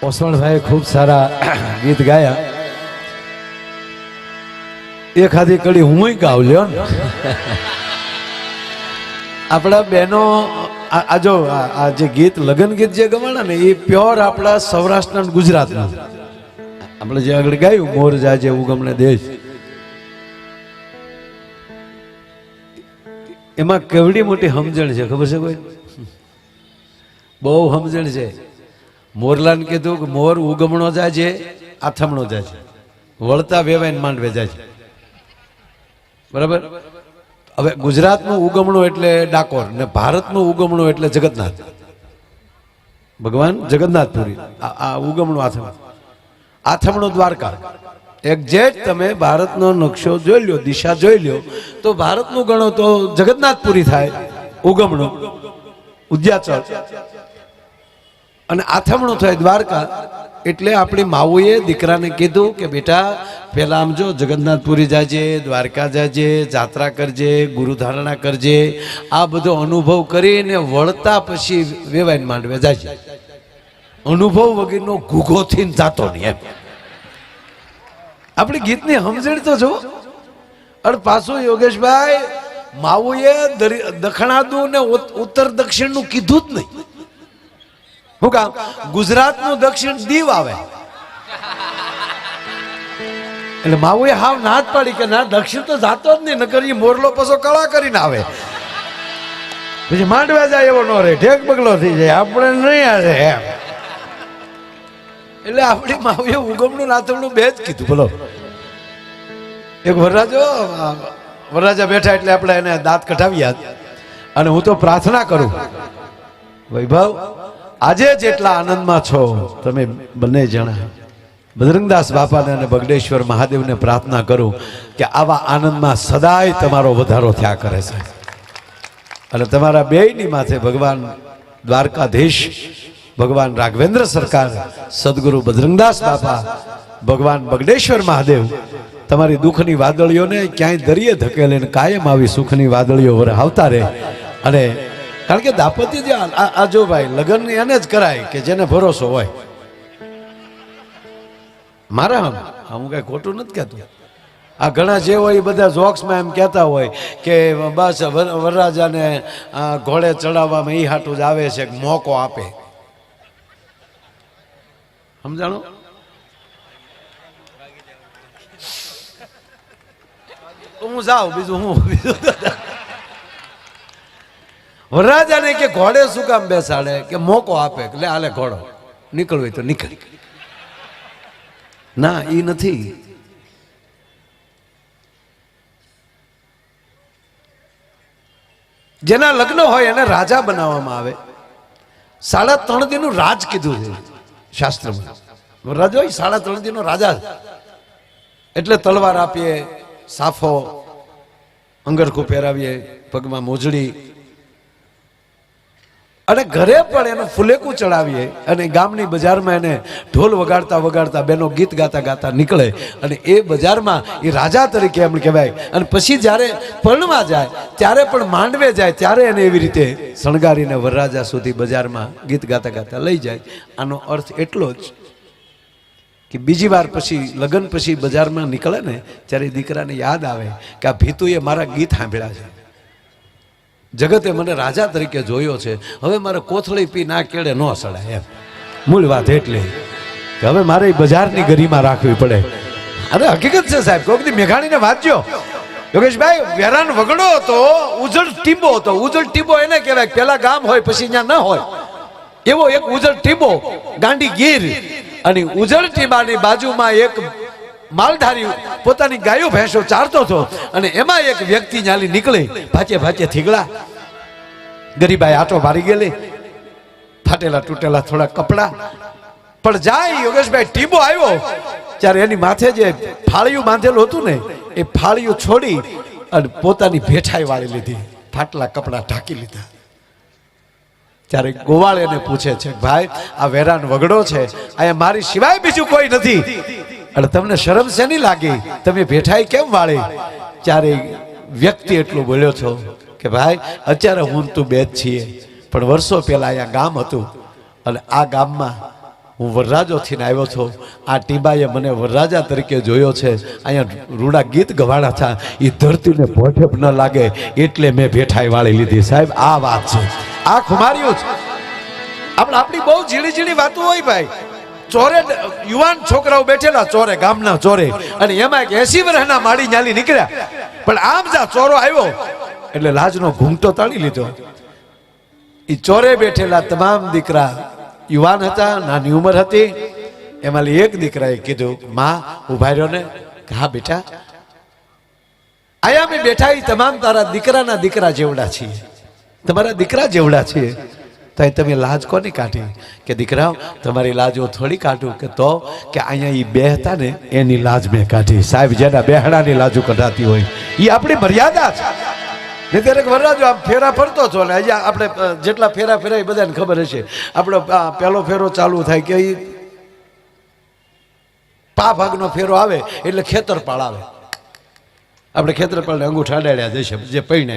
ઓસવણભાઈ ખૂબ સારા ગીત ગાયા. એખાદી કડી હું ગાવ લ્યો ને. આપણા બહેનો આ જો આ જે ગીત લગ્ન ગીત જે ગવાના ને એ પ્યોર આપણા સૌરાષ્ટ્રના ગુજરાતના. આપણે જે આગળ ગાયું મોર જાજે ઉગમણે દેશ, એમાં કેવડી મોટી સમજણ છે ખબર છે કોઈ? બહુ સમજણ છે. મોરલાને કીધું કે મોર ઉગમણો જાય છે, આથમણો જાય છે, વળતા વેવાઈને માંડવે જાય છે. બરાબર. હવે ગુજરાતનું ઉગમણું એટલે ડાકોર ને ભારતનું ઉગમણું એટલે જગન્નાથ ભગવાન જગન્નાથપુરી. આ ઉગમણું આથમણું દ્વારકા. એક્ઝેક્ટ તમે ભારતનો નકશો જોઈ લ્યો, દિશા જોઈ લ્યો તો ભારતનું ગણો તો જગન્નાથપુરી થાય ઉગમણું, ઉદ્યાચળ, અને આથમણું થાય દ્વારકા. એટલે આપણી માવુએ દીકરાને કીધું કે બેટા પેલા આમ જો જગન્નાથપુરી જાજે, દ્વારકા જાજે, જાત્રા કરજે, ગુરુધારણા કરજે, આ બધો અનુભવ કરીને વળતા પછી વેવાઈને માંડવે જાજે. અનુભવ વગરનો ઘૂઘો થઈને જાતો નહીં એમ. આપણી ગીતની સમજણ તો જો. અને પાછું યોગેશભાઈ માવુએ દક્ષિણાદુ ને ઉત્તર દક્ષિણનું કીધું જ નહીં. શું કામ? ગુજરાતનું દક્ષિણ દીવ આવે એટલે માવુએ હાવ ના જ પાડી કે ના દક્ષિણ તો જાતો જ નહીં, નકર ઈ મોરલો પછો કળા કરીને આવે પછી માંડવા જાય એવો નો રે, ઢેક બગલો થઈ જાય, આપણે નહીં આવે એમ. એટલે આપણી માવુએ ઉગમણું નાથમણું બે જ કીધું. બોલો. એક વરરાજા બેઠા એટલે આપણે એને દાંત કઢાવ્યા. અને હું તો પ્રાર્થના કરું વૈભવ, આજે જેટલા આનંદમાં છો તમે બંને જણા, બજરંગદાસ બાપાને અને બગડેશ્વર મહાદેવને પ્રાર્થના કરું કે આવા આનંદમાં સદાય તમારો વધારો થયા કરે છે. અને તમારા બેયની માથે ભગવાન દ્વારકાધીશ, ભગવાન રાઘવેન્દ્ર સરકાર, સદગુરુ બજરંગદાસ બાપા, ભગવાન બગડેશ્વર મહાદેવ તમારી દુઃખની વાદળીઓને ક્યાંય દરિયે ધકેલે કાયમ આવી સુખની વાદળીઓ વરસાવતા રહે. અને કારણ કે દાંપત્ય જે આ જો ભાઈ લગ્ન એને જ કરાય કે જેને ભરોસો હોય. મારા હું કઈ ખોટું નથી કહેતો. આ ઘણા જે હોય એ બધા જોક્સમાં એમ કહેતા હોય કે બસ વરરાજાને ઘોડે ચડાવવામાં એ હાટું જ આવે છે, મોકો આપે. સમજાણો? હું જાઉં બીજું વરરાજાને કે ઘોડે શું કામ બેસાડે કે મોકો આપે, એટલે હાલે ઘોડો નીકળવું તો નીકળી. ના, એ નથી. જેના લગ્ન હોય એને રાજા બનાવવામાં આવે. 3.5 દિનનું રાજ કીધું છે શાસ્ત્રમાં. વરરાજો 3.5 દિનનો રાજા. એટલે તલવાર આપીએ, સાફો અંગરખું પહેરાવીએ, પગમાં મોજડી, અને ઘરે પણ એનું ફુલેકું ચડાવીએ. અને ગામની બજારમાં એને ઢોલ વગાડતા વગાડતા બેનો ગીત ગાતા ગાતા નીકળે. અને એ બજારમાં એ રાજા તરીકે એમ કહેવાય. અને પછી જ્યારે પરણવા જાય ત્યારે પણ માંડવે જાય ત્યારે એને એવી રીતે શણગારીને વરરાજા સુધી બજારમાં ગીત ગાતા ગાતા લઈ જાય. આનો અર્થ એટલો જ કે બીજી વાર પછી લગ્ન પછી બજારમાં નીકળે ને ત્યારે દીકરાને યાદ આવે કે આ ભીતુએ મારા ગીત સાંભળ્યા છે, જગતે મને રાજા તરીકે જોયો છે, હવે મારે કોથળી પી ના કેળે ન સડાય એમ. મૂળ વાત એટલે કે હવે મારે બજારની ગરિમા રાખવી પડે. અરે હકીકત છે સાહેબ. કોઈક દી મેઘાણીને વાંચ્યો યોગેશભાઈ, વેરાન વગડો હતો, ઉજળ ટીબો હતો. ઉજળ ટીબો એને કહેવાય પેલા ગામ હોય પછી ત્યાં ન હોય એવો એક ઉજળ ટીબો, ગાંડી ગીર. અને ઉજળ ટીબાની બાજુમાં એક માલધારી પોતાની ગાયો ભેંસો ચારતો હતો. અને એમાં એક વ્યક્તિ ન્યાલી નીકળી, ભાચે ભાચે થીગડા. ગરીબાઈ આટો મારી ગયેલી, ફાટેલા તૂટેલા થોડા કપડા. પણ જાય યોગેશભાઈ ટીબો આવ્યો ત્યારે એની માથે જે ફાળિયું બાંધેલું હતું ને એ ફાળિયું છોડી અને પોતાની ભેઠાઈ વાળી લીધી, ફાટલા કપડા ઢાંકી લીધા. ત્યારે ગોવાળ એને પૂછે છે, ભાઈ આ વેરાન વગડો છે, અહીંયા મારી સિવાય બીજું કોઈ નથી, અને તમને શરમ શેની લાગી, તમે ભેઠાઈ કેમ વાળી? ત્યારે વ્યક્તિ એટલું બોલ્યો છો કે ભાઈ અત્યારે હું તું બે જ છીએ, પણ વર્ષો પહેલા અહીંયા ગામ હતું અને આ ગામમાં હું વરરાજોથી આવ્યો છું, આ ટીબાએ મને વરરાજા તરીકે જોયો છે, અહીંયા રૂડા ગીત ગવાડા હતા, એ ધરતીને ભોઠેપ ન લાગે એટલે મેં ભેઠાઈ વાળી લીધી. સાહેબ આ વાત છે, આ ખુમાર્યું છે. આપણી બહુ ઝીણી ઝીણી વાતો હોય ભાઈ. ચોરે યુવાન છોકરાઓ બેઠેલા ચોરે, ગામના ચોરે, અને એમાં 80 વર્ષના માળી ન્યાલી નીકળ્યા, પણ આમ જા ચોરો આવ્યો એટલે લાજનો ઘૂંટો તાળી લીધો. એ ચોરે બેઠેલા તમામ દીકરા યુવાન હતા, નાની ઉંમર હતી. એમાં એક દીકરાએ કીધું, માં ઉભા રહ્યો ને. હા બેટા, આયા મેં બેઠા, એ તમામ તારા દીકરાના દીકરા જેવડા છીએ, તમારા દીકરા જેવડા છીએ, તો તમે લાજ કોની કાઢી? કે દીકરાઓ તમારી લાજ હું થોડી કાઢું. કે તો કે અહીંયા એ બે હતા ને એની લાજ મેં કાઢી. સાહેબ જેના બેહડાની લાજુ કઢાતી હોય એ આપણી મર્યાદા છે. દરેક વરરાજો આમ ફેરા ફરતો હતો ને અહીંયા આપણે જેટલા ફેરા ફેરા એ બધાને ખબર હશે. આપણો પહેલો ફેરો ચાલુ થાય કે એ પા ભાગનો ફેરો આવે એટલે ખેતરપાળ આવે. આપણે ખેતરપાળને અંગૂઠા અડાડ્યા જશે જે પૈણે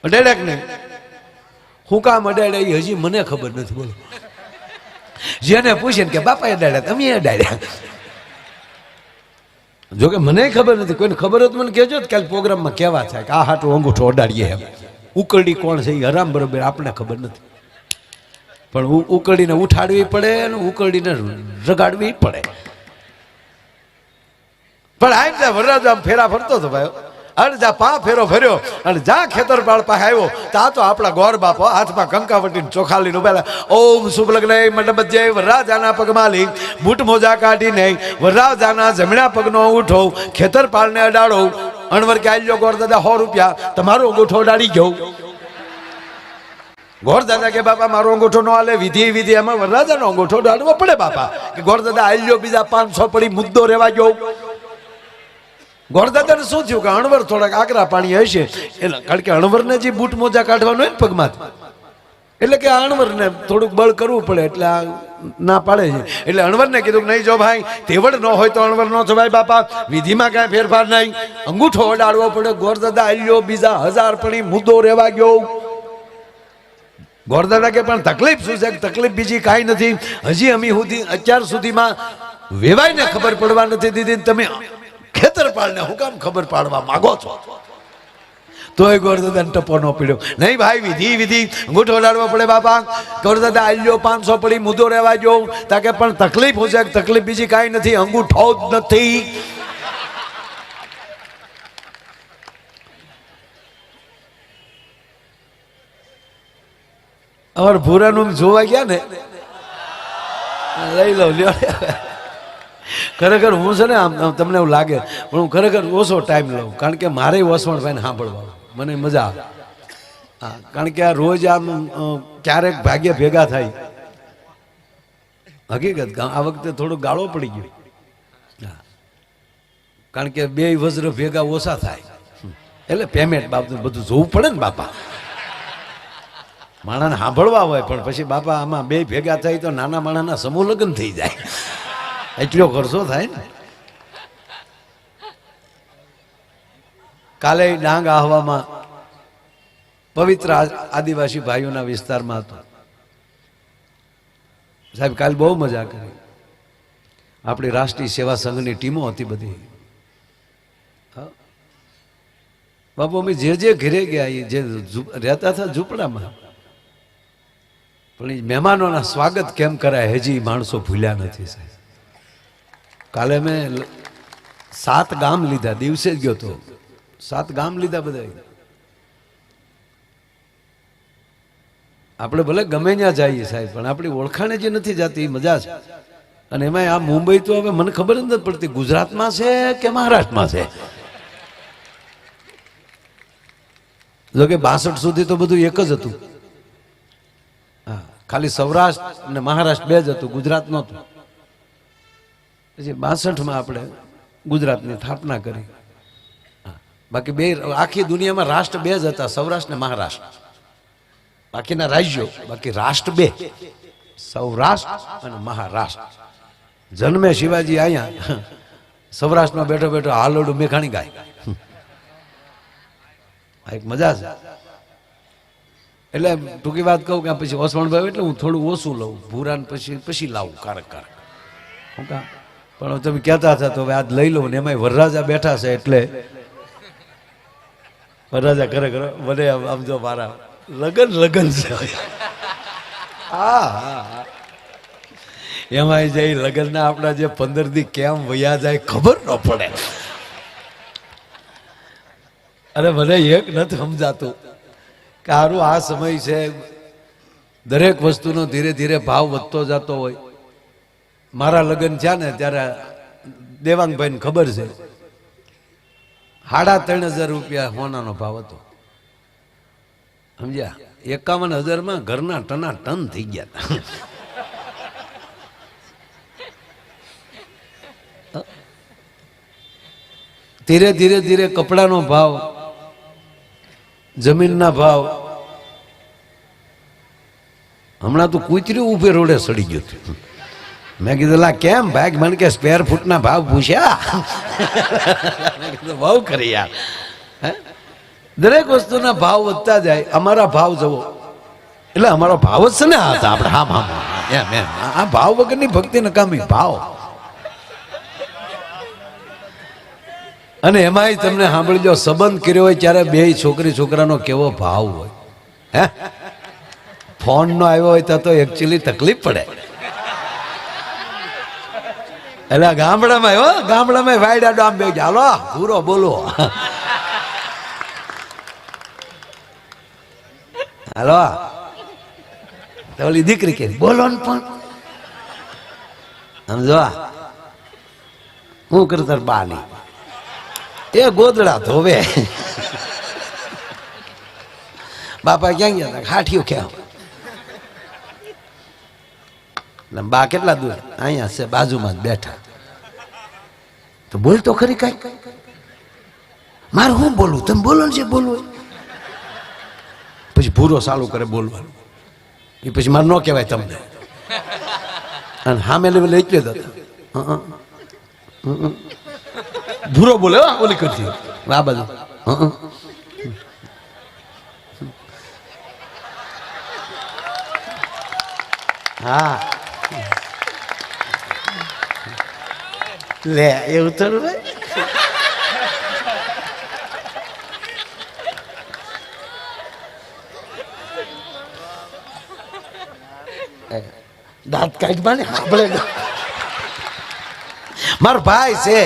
અડાડ્યા કે નહીં. હું કામ અડાડ્યા એ હજી મને ખબર નથી. બોલો, જેને પૂછે ને કે બાપા અડાડ્યા, તમે અડાડ્યા. જોકે મને ખબર નથી, કોઈને ખબર હોત મને કહેજો. કાલે પ્રોગ્રામમાં કહેવા થાય કે આ હાટું અંગૂઠો અડાડીએ એમ. ઉકરડી કોણ છે એ હરામ બરોબર આપણને ખબર નથી, પણ ઉકરડીને ઉઠાડવી પડે અને ઉકરડીને રગાડવી પડે. પણ આમ જા વરરાજો આમ ફેરા ફરતો હતો ભાઈ, અને જા પા ફેરો ફર્યો અને જા ખેતરપાળ પાસે આવ્યો, તા તો આપણા ગોર બાપો હાથમાં કંકાવટીને ચોખા લઈને ઉભેલા. ઓમ શુભ લગ્ન મંડપ જય વરરાજાના પગમાં લઈ બૂટ મોજા કાઢી નહીં, વરરાજાના જમણા પગનો ઉઠો, ખેતરપાળને અડાડો. અણવર કે આલ્યો ગોર દાદા 100 રૂપિયા, તમારો અંગૂઠો અડાડી ગયો. ગોર દાદા કે બાપા મારો અંગૂઠો નો હાલે, વિધિ એમાં વરરાજાનો અંગૂઠો અડાડવો પડે બાપા. કે ગોર દાદા આલ્યો બીજા 500 પડી મુદ્દો રહેવા ગયો. ગોરદાદાને શું થયું કે અણવર થોડાક આકરા પાણી હશે, એટલે કારણ કે અણવરને જે બૂટ મોજા કાઢવાનું હોય ને પગમાં, એટલે કે અણવરને થોડુંક બળ કરવું પડે, એટલે આ ના પાડે છે. એટલે અણવરને કીધું કે નહીં જો ભાઈ તેવડ ન હોય તો અણવર નો થવાય બાપા, વિધિમાં કાંઈ ફેરફાર નહીં, અંગૂઠો અડાડવો પડે. ગોરદાદા આલ્યો બીજા 1000 પડી મુદ્દો રહેવા ગયો. ગોરદાદા કે પણ તકલીફ શું છે? તકલીફ બીજી કાંઈ નથી, હજી અમે અત્યાર સુધીમાં વેવાઈને ખબર પડવા નથી દીધી, તમે ખેતરપાળને હું કામ ખબર પાડવા માંગો છો? તોય ગોરદાદાને ટપો ન પીડ્યો. નહીં ભાઈ વિધિ અંગૂઠો અડાડવો પડે બાપા. ગોરદાદા આલ્યો 500 પડી મુદ્દો રહેવા ગયો. તાકે પણ તકલીફ હું છે? તકલીફ બીજી કાંઈ નથી, અંગૂઠો જ નથી. અમારે ભૂરાનું જોવા ગયા ને, લઈ લો લ્યો. ખરેખર હું છે ને આમ તમને એવું લાગે, પણ હું ખરેખર ઓછો ટાઈમ લઉં, કારણ કે મારે વસવણ ભાઈને સાંભળવા મને મજા આવે. હા, કારણ કે આ રોજ આમ ક્યારેક ભાગ્ય ભેગા થાય. હકીકત આ વખતે થોડું ગાળો પડી ગયો. હા, કારણ કે 2 વજ્ર ભેગા ઓછા થાય એટલે પેમેન્ટ બાબત બધું જોવું પડે ને બાપા. માણાને સાંભળવા હોય પણ પછી બાપા આમાં 2 ભેગા થાય તો નાના માણાના સમૂહ લગ્ન થઈ જાય, એટલો ખર્ચો થાય ને. કાલે ડાંગ આહવામાં પવિત્ર આદિવાસી ભાઈઓના વિસ્તારમાં હતો. સાહેબ કાલે બહુ મજા કરી. આપણી રાષ્ટ્રીય સેવા સંઘની ટીમો હતી બધી. બાપુ અમે જે ઘરે ગયા એ જે રહેતા હતા ઝૂંપડામાં, પણ એ મહેમાનોના સ્વાગત કેમ કરાય હજી માણસો ભૂલ્યા નથી સાહેબ. કાલે મેં 7 ગામ લીધા, દિવસે જ ગયો તો 7 ગામ લીધા બધા. આપણે ભલે ગમે ત્યાં જઈએ સાહેબ, પણ આપણી ઓળખાણે જે નથી જતી એ મજા છે. અને એમાં આ મુંબઈ તો હવે મને ખબર જ નથી પડતી ગુજરાતમાં છે કે મહારાષ્ટ્રમાં છે. જો કે 62 સુધી તો બધું એક જ હતું. હા, ખાલી સૌરાષ્ટ્ર અને મહારાષ્ટ્ર 2 જ હતું, ગુજરાત નહોતું. પછી 62માં આપણે ગુજરાતની સ્થાપના કરી. બાકી 2 આખી દુનિયામાં રાષ્ટ્ર 2 જ હતા, સૌરાષ્ટ્ર ને મહારાષ્ટ્ર. બાકીના રાજ્યો, બાકી રાષ્ટ્ર 2, સૌરાષ્ટ્ર અને મહારાષ્ટ્ર. જન્મે શિવાજી અહીંયા સૌરાષ્ટ્રમાં બેઠો બેઠો હાલોડું મેઘાણી ગાય. આ એક મજા છે. એટલે ટૂંકી વાત કહું કે પછી ઓસવણભાઈ એટલે હું થોડું ઓછું લઉં ભૂરાને પછી લાવું કારક હું કા પણ તમે કહેતા હતા તો હવે આજ લઈ લઉં ને એમાંય વરરાજા બેઠા છે એટલે વરરાજા ખરેખર મને આમ જો મારા લગન છે હા હા એમાં જઈ લગ્નના આપણા જે 15 દી કેમ વયા જાય ખબર ન પડે. અરે મને એક નથી સમજાતું કે હારું આ સમય છે દરેક વસ્તુનો ધીરે ધીરે ભાવ વધતો જતો હોય. મારા લગ્ન થયા ને ત્યારે દેવાંગભાઈને ખબર છે 3,500 રૂપિયા સોનાનો ભાવ હતો સમજ્યા. 51,000 ઘરના ટના ટન થઈ ગયા હતા. ધીરે ધીરે ધીરે કપડાનો ભાવ, જમીનના ભાવ, હમણાં તો કૂતર્યું ઉભે રોડે સડી ગયું હતું. મેં કીધું લા કેમ ભાઈ? મને કે સ્ક્વેર ફૂટના ભાવ પૂછ્યા. મેં કીધું બહુ કરી યાર. દરેક વસ્તુના ભાવ વધતા જાય. અમારા ભાવ જવો એટલે અમારો ભાવ જ છે ને આ આપણે હા એમ એમ આ ભાવ વગરની ભક્તિ નકામી ભાવ. અને એમાંય તમને સાંભળજો સંબંધ કર્યો હોય ત્યારે બે છોકરી છોકરાનો કેવો ભાવ હોય. હે ફોન નો આવ્યો હોય તો એકચ્યુઅલી તકલીફ પડે. એટલે ગામડામાં આવ્યો ગામડામાં વાયડા ડામ બે હાલો પૂરો બોલો હાલો તો ઓલી દીકરી કે બોલો ને પણ સમજો હું કરતા બાની એ ગોદડા ધોવે. બાપા ક્યાં ગયા હતા? હાઠિયું ક્યાં? બા કેટલા દૂર? અહીંયા છે બાજુમાં જ બેઠા. તો બોલ તો ખરી કઈ. મારે હું બોલું? તમે બોલો ને જે બોલવું. પછી ભૂરો ચાલુ કરે બોલવાનું. એ પછી મારે ન કહેવાય તમને. અને સામે લેવલે એટલે જ હતા ભૂરો બોલે ઓલી કરતી આ બાજુ. હા લે એવું થોડું ભાઈ. દાંત કાઢવા ને આપણે મારો ભાઈ છે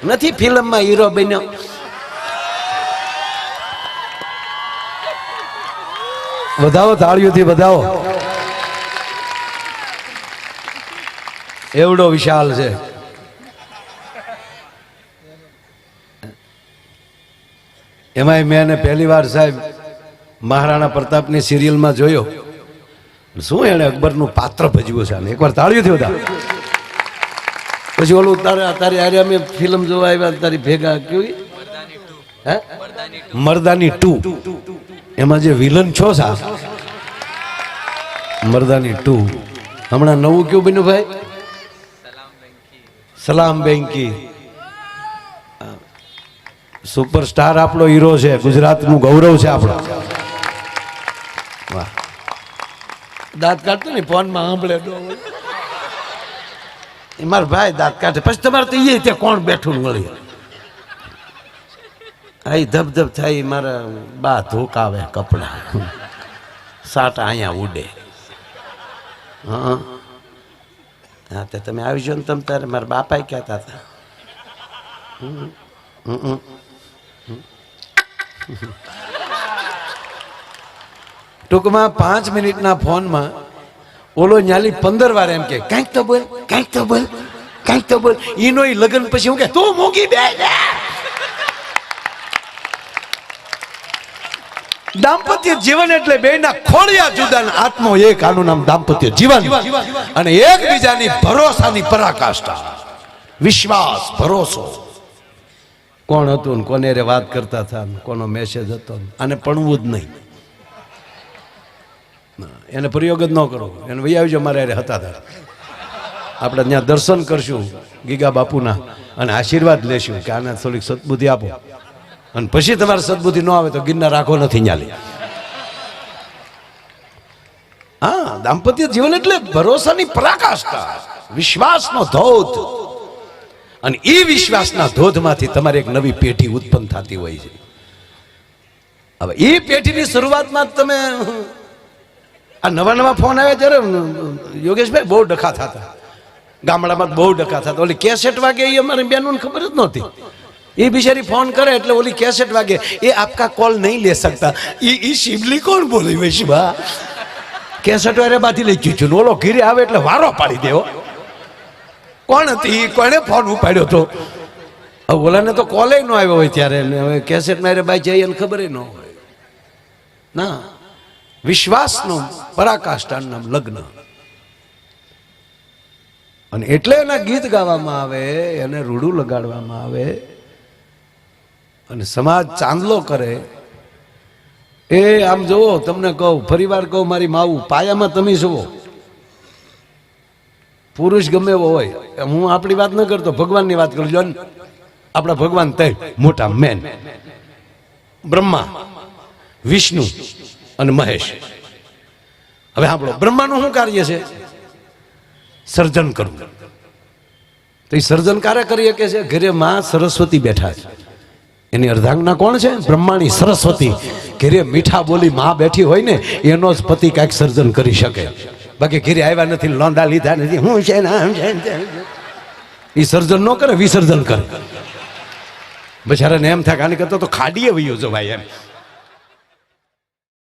નથી ફિલ્મમાં હીરો બન્યો. વધાવો તાળીઓથી વધાવો. એવડો વિશાલ છે. એમાંય મેં એને પહેલી વાર સાહેબ મહારાણા પ્રતાપની સિરિયલમાં જોયો. શું એને અકબરનું પાત્ર ભજવ્યું છે. એકવાર તાળીઓથી વધાવો. પછી ઓલું તારી આરે અમે ફિલ્મ જોવા આવ્યા તારી ભેગા કેવી હે મર્દાની 2 એમાં જે વિલન છો સા મર્દાની 2 હમણાં નવું કયું બન્યું ભાઈ? સલામ બેંકી. સુપરસ્ટાર આપણો હીરો છે. ગુજરાતનું ગૌરવ છે આપણો. વાહ દાંત કાઢતો ને ફોનમાં સાંભળે મારા ભાઈ દાંત કાઢે પછી તમારે તો એ ત્યાં કોણ બેઠું મળી આ ધબધબ થાય. મારા બા ધોકાવે કપડા સાટા અહીંયા ઉડે. હા હા તે તમે આવી જો ને તમે તારે મારા બાપા કહેતા હતા ટૂંકમાં 5 મિનિટના ફોનમાં ઓલો ન્યાલી 15 વાર એમ કે કાંઈક તો બોલ કાંઈક તો બોલ કાંઈક તો બોલ. ઈનો લગ્ન પછી હું કે તું મૂકી બે. દાંપત્ય જીવન એટલે બેના ખોળિયા જુદા, આત્મો એક. આનું નામ દાંપત્ય જીવન. અને એકબીજાની ભરોસાની પરાકાષ્ઠા, વિશ્વાસ, ભરોસો. કોણ હતું ને કોને રે વાત કરતા હતા, કોનો મેસેજ હતો, આને પડવું જ નહીં. એને પ્રયોગ જ ન કરો. એને વહી આવજો મારે હતા હતા. આપણે ત્યાં દર્શન કરશું ગીગા બાપુના અને આશીર્વાદ લેશું કે આને થોડીક સદબુદ્ધિ આપો. અને પછી તમારે સદબુદ્ધિ ન આવે તો ગિરનાર રાખો નથી ન્યાલી. હા, દાંપત્ય જીવન એટલે ભરોસાની પરાકાષ્ઠા, વિશ્વાસનો ધોધ. અને એ વિશ્વાસના ધોધમાંથી તમારી એક નવી પેઢી ઉત્પન્ન થતી હોય છે. હવે એ પેઢીની શરૂઆતમાં જ તમે આ નવા નવા ફોન આવ્યા ત્યારે યોગેશભાઈ બહુ ડખા થતા, ગામડામાં બહુ ડખા થતા. ઓલી કેસેટ વાગે એ અમારી બેનોને ખબર જ નહોતી. એ બિચારી ફોન કરે એટલે ઓલી કેસેટ વાગે, એ આપકા કોલ નહીં લે सकता. એ શિવલી કોણ બોલે વૈશભા? કેસેટ વારે બાથી લઈ ચૂચું. ઓલો ઘીરે આવે એટલે વારો પાડી દેવો. કોણ હતી? કોણે ફોન ઉપાડ્યો હતો? હવે ઓલાને તો કોલે ન આવ્યો હોય ત્યારે, હવે કેસેટ મારે બાઈ જઈ એને ખબર ન હોય. ના, વિશ્વાસનો પરાકાષ્ઠાનું નામ લગ્ન. અને એટલે એના ગીત ગાવામાં આવે, એને રૂડું લગાડવામાં આવે, અને સમાજ ચાંદલો કરે. એ આમ જોવો, તમને કહું, ફરીવાર કહું, મારી માવું પાયામાં તમે જુઓ, પુરુષ ગમે એવો હોય, હું આપણી વાત ન કરતો, ભગવાનની વાત કરું છું. આપણા ભગવાન તે મોટા મેન બ્રહ્મા, વિષ્ણુ અને મહેશ. હવે આપણો બ્રહ્માનું શું કાર્ય છે? સર્જન કરવું. તો એ સર્જન કાર્ય કરી શકે છે. ઘરે માં સરસ્વતી બેઠા છે, એની અર્ધાંગના કોણ છે? બ્રહ્માની સરસ્વતી. ઘરે મીઠા બોલી માં બેઠી હોય ને, એનો જ પતિ કાંઈક સર્જન કરી શકે. બાકી ઘરે આવ્યા નથી, લોંદા લીધા નથી, હું છે ને એ સર્જન ન કરે, વિસર્જન કરે. બચારાને એમ થાય આની કરતા તો ખાડીએ વયો જો ભાઈ એમ.